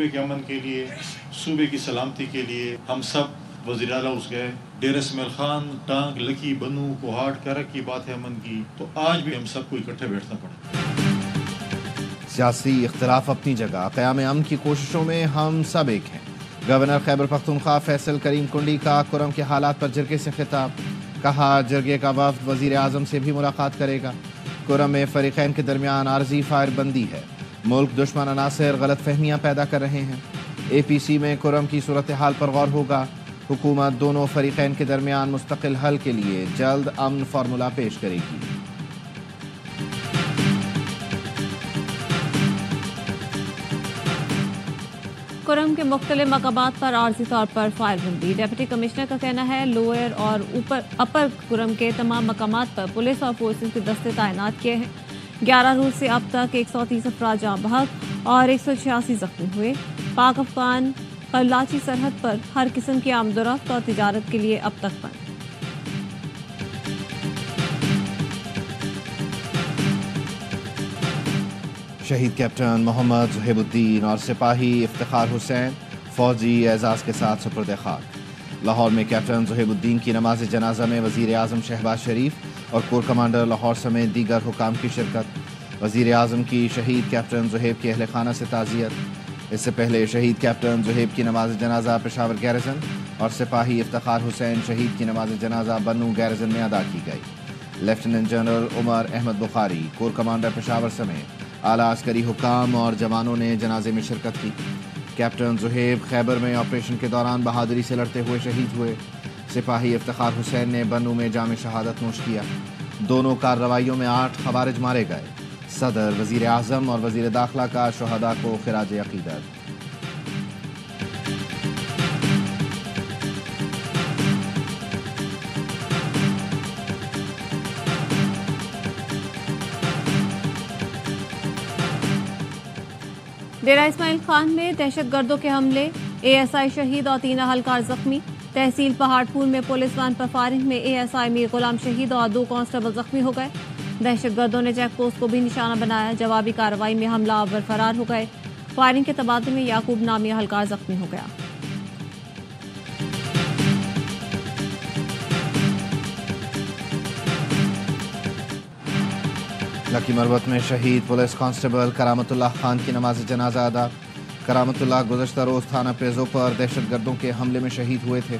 صوبے کے امن کے لیے، صوبے کی سلامتی کے لیے ہم سب وزیر اعلیٰ اس گئے. ڈیرہ اسماعیل خان، ٹانگ، لکی، بنو، کوہاٹ، کرک کی بات ہے امن کی، تو آج بھی ہم سب کو اکٹھے بیٹھنا پڑا. سیاسی اختلاف اپنی جگہ، قیام امن کی کوششوں میں ہم سب ایک ہیں. گورنر خیبر پختونخوا فیصل کریم کنڈی کا کرم کے حالات پر جرگے سے خطاب. کہا جرگے کا وفد وزیر اعظم سے بھی ملاقات کرے گا. کرم میں فریقین کے درمیان عارضی فائر بندی ہے. ملک دشمن عناصر غلط فہمیاں پیدا کر رہے ہیں. اے پی سی میں کرم کی صورتحال پر غور ہوگا. حکومت دونوں فریقین کے درمیان مستقل حل کے لیے جلد امن فارمولہ پیش کرے گی. کرم کے مختلف مقامات پر عارضی طور پر فائر بندی. ڈپٹی کمشنر کا کہنا ہے لوئر اور اپر کرم کے تمام مقامات پر پولیس اور فورسز کے دستے تعینات کیے ہیں. 11 روز سے اب تک 130 افراد جاں بحق اور 186 زخمی ہوئے. پاک افغان قلاچی سرحد پر ہر قسم کی آمد و رفت اور تجارت کے لیے اب تک بند. شہید کیپٹن محمد زہیب الدین اور سپاہی افتخار حسین فوجی اعزاز کے ساتھ سپرد خاک. لاہور میں کیپٹن زہیب الدین کی نماز جنازہ میں وزیر اعظم شہباز شریف اور کور کمانڈر لاہور سمیت دیگر حکام کی شرکت. وزیر اعظم کی شہید کیپٹن زہیب کے اہل خانہ سے تعزیت. اس سے پہلے شہید کیپٹن زہیب کی نماز جنازہ پشاور گیرزن اور سپاہی افتخار حسین شہید کی نماز جنازہ بنو گیرزن میں ادا کی گئی. لیفٹیننٹ جنرل عمر احمد بخاری، کور کمانڈر پشاور سمیت اعلیٰ عسکری حکام اور جوانوں نے جنازے میں شرکت کی. کیپٹن زہیب خیبر میں آپریشن کے دوران بہادری سے لڑتے ہوئے شہید ہوئے. سپاہی افتخار حسین نے بنو میں جام شہادت نوش کیا. دونوں کارروائیوں میں 8 خوارج مارے گئے. صدر، وزیر اعظم اور وزیر داخلہ کا شہداء کو خراج عقیدت. ڈیرہ اسماعیل خان میں دہشت گردوں کے حملے، اے ایس آئی شہید اور 3 اہلکار زخمی. تحصیل پہاڑ پور میں پولیس وان پر فائرنگ میں اے ایس آئی میر غلام شہید اور 2 کانسٹیبل زخمی ہو گئے. دہشت گردوں نے چیک پوسٹ کو بھی نشانہ بنایا. جوابی کارروائی میں حملہ آور فرار ہو گئے. فائرنگ کے تبادلے میں یعقوب نامی اہلکار زخمی ہو گیا. لکی مروت میں شہید پولیس کانسٹیبل کرامت اللہ خان کی نماز جنازہ ادا. کرامت اللہ گزشتہ روز تھانہ پیزو پر دہشت گردوں کے حملے میں شہید ہوئے تھے.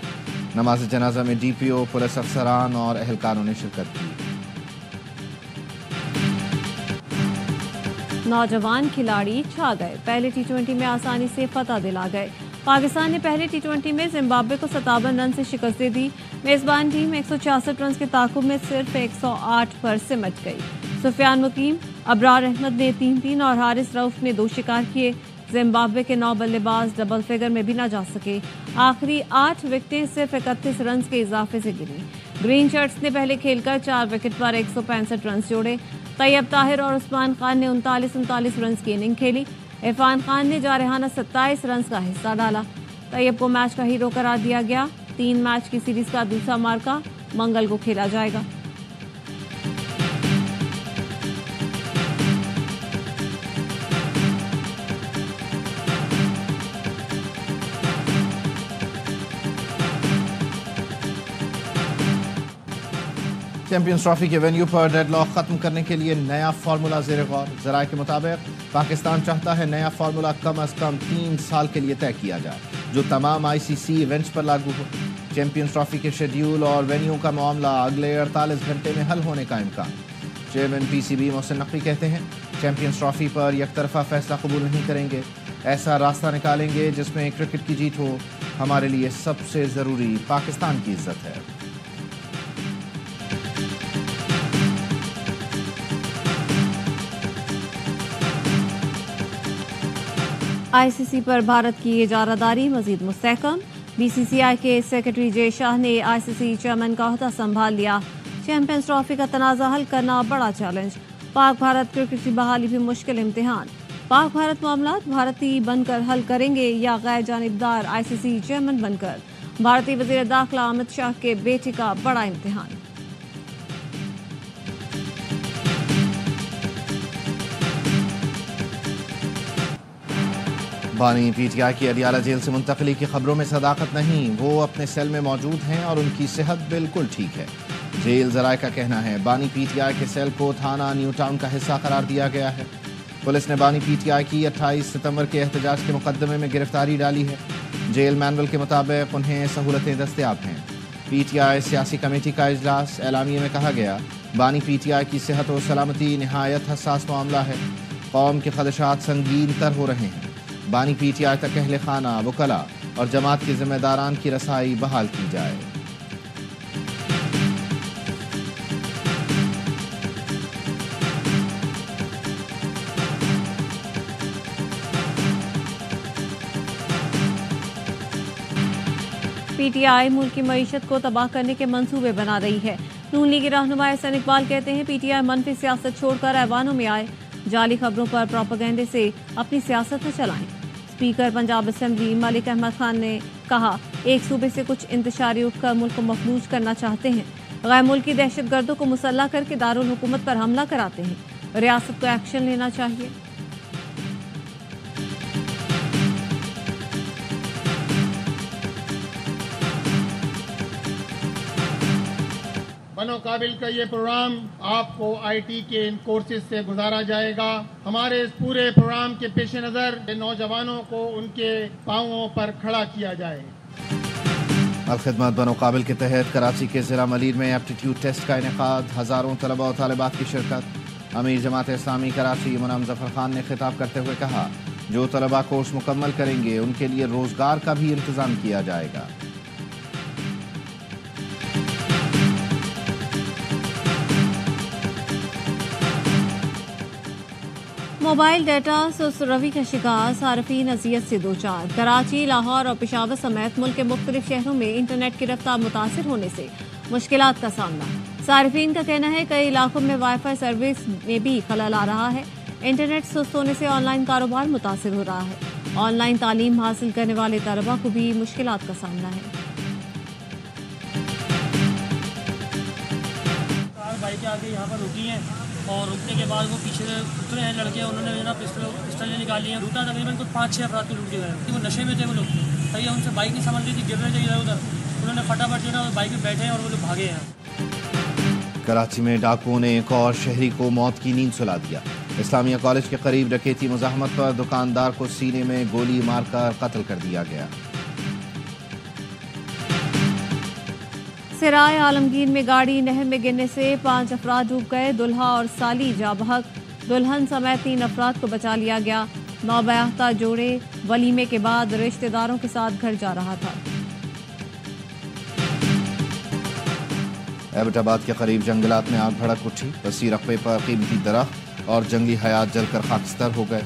نماز جنازہ میں ڈی پی او، پولیس افسران اور اہلکاروں نے شرکت کی. نوجوان کھلاڑی چھا گئے، پہلے ٹی20 میں آسانی سے فتح دلا گئے. پاکستان نے پہلے ٹی20 میں زمبابوے کو 57 رن سے شکست دے دی. میزبان ٹیم 166 رنز کے تعاقب میں صرف 108 پر سمٹ گئی. سفیان مقیم، ابرار احمد نے 3 اور حارث رؤف نے 2 شکار کیے. زمبابوے کے 9 بلے باز ڈبل فگر میں بھی نہ جا سکے. آخری 8 وکٹیں صرف 31 رنز کے اضافے سے گریں. گرین شرٹس نے پہلے کھیل کر 4 وکٹ پر 165 رنز جوڑے. طیب طاہر اور عثمان خان نے 39 رنز کی اننگ کھیلی. عرفان خان نے جارحانہ 27 رنز کا حصہ ڈالا. طیب کو میچ کا ہیرو قرار دیا گیا. 3 میچ کی سیریز کا دوسرا مارکا منگل کو کھیلا جائے گا. چیمپئنز ٹرافی کے وینیو پر ڈیڈ لاک ختم کرنے کے لیے نیا فارمولہ زیر غور. ذرائع کے مطابق پاکستان چاہتا ہے نیا فارمولہ کم از کم 3 سال کے لیے طے کیا جائے جو تمام آئی سی سی ایونٹس پر لاگو ہو. چیمپئنز ٹرافی کے شیڈیول اور وینیو کا معاملہ اگلے 48 گھنٹے میں حل ہونے کا امکان. Chairman P C B Mohsin Naqvi کہتے ہیں چیمپئنز ٹرافی پر یک طرفہ فیصلہ قبول نہیں کریں گے. ایسا راستہ نکالیں گے جس میں کرکٹ کی جیت ہو. ہمارے لیے سب سے ضروری پاکستان کی عزت ہے. آئی سی سی پر بھارت کی اجارہ داری مزید مستحکم. بی سی سی آئی کے سیکرٹری جے شاہ نے آئی سی سی چیئرمین کا عہدہ سنبھال لیا. چیمپئنز ٹرافی کا تنازع حل کرنا بڑا چیلنج. پاک بھارت کرکٹ کی بحالی بھی مشکل امتحان. پاک بھارت معاملات بھارتی بن کر حل کریں گے یا غیر جانبدار آئی سی سی چیئرمین بن کر. بھارتی وزیر داخلہ امت شاہ کے بیٹے کا بڑا امتحان. بانی پی ٹی آئی کی اڈیالہ جیل سے منتقلی کی خبروں میں صداقت نہیں، وہ اپنے سیل میں موجود ہیں اور ان کی صحت بالکل ٹھیک ہے۔ جیل ذرائع کا کہنا ہے بانی پی ٹی آئی کے سیل کو تھانہ نیو ٹاؤن کا حصہ قرار دیا گیا ہے۔ پولیس نے بانی پی ٹی آئی کی 28 ستمبر کے احتجاج کے مقدمے میں گرفتاری ڈالی ہے۔ جیل مینول کے مطابق انہیں سہولتیں دستیاب ہیں۔ پی ٹی آئی سیاسی کمیٹی کا اجلاس، اعلامیے میں کہا گیا بانی پی ٹی آئی کی صحت و سلامتی نہایت حساس معاملہ ہے، قوم کے خدشات سنگین تر ہو رہے ہیں، بانی پی ٹی آئی تک اہل خانہ، وکلاء اور جماعت کے ذمہ داران کی رسائی بحال کی جائے۔ پی ٹی آئی ملک کی معیشت کو تباہ کرنے کے منصوبے بنا رہی ہے۔ نون لیگی رہنما احسن اقبال کہتے ہیں پی ٹی آئی منفی سیاست چھوڑ کر ایوانوں میں آئے، جعلی خبروں پر پروپیگنڈے سے اپنی سیاست نہ چلائیں۔ اسپیکر پنجاب اسمبلی ملک احمد خان نے کہا ایک صوبے سے کچھ انتشاری اٹھ کر ملک کو مفلوج کرنا چاہتے ہیں، غیر ملکی دہشت گردوں کو مسلح کر کے دارالحکومت پر حملہ کراتے ہیں، ریاست کو ایکشن لینا چاہیے۔ بنو قابل کا یہ پروگرام آپ کو آئی ٹی کے ان کورسز سے گزارا جائے گا۔ ہمارے اس پورے پروگرام کے پیش نظر نوجوانوں کو ان کے پاؤں پر کھڑا کیا جائے۔ الخدمت بنو قابل کے تحت کراچی کے ضلع ملیر میں ایپٹیٹیوڈ ٹیسٹ کا انعقاد، ہزاروں طلباء و طالبات کی شرکت۔ امیر جماعت اسلامی کراچی منعم ظفر خان نے خطاب کرتے ہوئے کہا جو طلباء کورس مکمل کریں گے ان کے لیے روزگار کا بھی انتظام کیا جائے گا۔ موبائل ڈیٹا سست روی کا شکار، صارفین اذیت سے دوچار۔ کراچی، لاہور اور پشاور سمیت ملک کے مختلف شہروں میں انٹرنیٹ کی رفتار متاثر ہونے سے مشکلات کا سامنا۔ صارفین کا کہنا ہے کئی علاقوں میں وائی فائی سروس میں بھی خلل آ رہا ہے۔ انٹرنیٹ سست ہونے سے آن لائن کاروبار متاثر ہو رہا ہے۔ آن لائن تعلیم حاصل کرنے والے طلباء کو بھی مشکلات کا سامنا ہے۔ بائکیں آ کے یہاں پر رکی ہیں اور رکنے کے بعد وہ پیچھے اترے ہیں لڑکے، انہوں نے نا پسٹلیں نکالی ہیں، لوٹا تقریباً کچھ 5-6 افراد کو لوٹ کے گئے۔ وہ نشے میں تھے وہ لوگ، تبھی ان سے بائک نہیں سنبھل رہی تھی، گر رہے تھے ادھر ادھر، انہوں نے فٹافٹ جو نا بائک میں بیٹھے ہیں اور وہ لوگ بھاگے ہیں۔ کراچی میں ڈاکوؤں نے ایک اور شہری کو موت کی نیند سلا دیا۔ اسلامیہ کالج کے قریب ڈکیتی مزاحمت پر دکاندار کو سینے میں گولی مار کر قتل کر دیا گیا۔ سرائے عالمگیر میں گاڑی نہر میں گرنے سے 5 افراد ڈوب گئے، دلہا اور سالی جاں بحق، دلہن سمیت 3 افراد کو بچا لیا گیا۔ نوبیاحتہ جوڑے ولیمے کے بعد رشتہ داروں کے ساتھ گھر جا رہا تھا۔ ایبٹ آباد کے قریب جنگلات میں آگ بھڑک اٹھی، وسیع رقبے پر قیمتی درخت اور جنگلی حیات جل کر خاکستر ہو گئے۔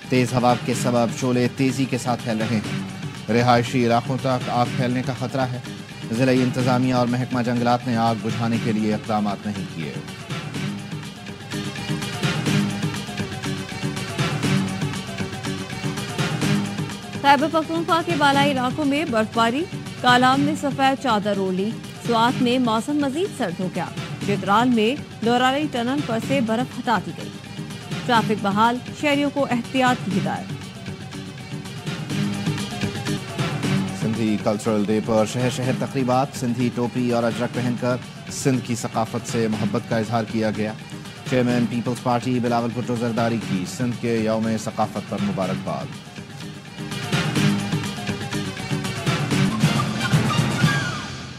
تیز ہوا کے سبب شعلے تیزی کے ساتھ پھیل رہے ہیں، رہائشی علاقوں تک آگ پھیلنے کا خطرہ ہے۔ ضلعی انتظامیہ اور محکمہ جنگلات نے آگ بجھانے کے لیے اقدامات نہیں کیے۔ خیبر پختونخوا کے بالائی علاقوں میں برف باری، کالام نے سفید چادر اوڑھ لی، سوات میں موسم مزید سرد ہو گیا، چترال میں لورالی ٹنل پر سے برف ہٹا دی گئی، ٹریفک بحال، شہریوں کو احتیاط کی ہدایت۔ سندھی کلچرل ڈے پر شہر شہر تقریبات، سندھی ٹوپی اور اجرک پہن کر سندھ کی ثقافت سے محبت کا اظہار کیا گیا۔ چیئرمین پیپلز پارٹی بلاول بھٹو زرداری کی سندھ کے یوم ثقافت پر مبارکباد۔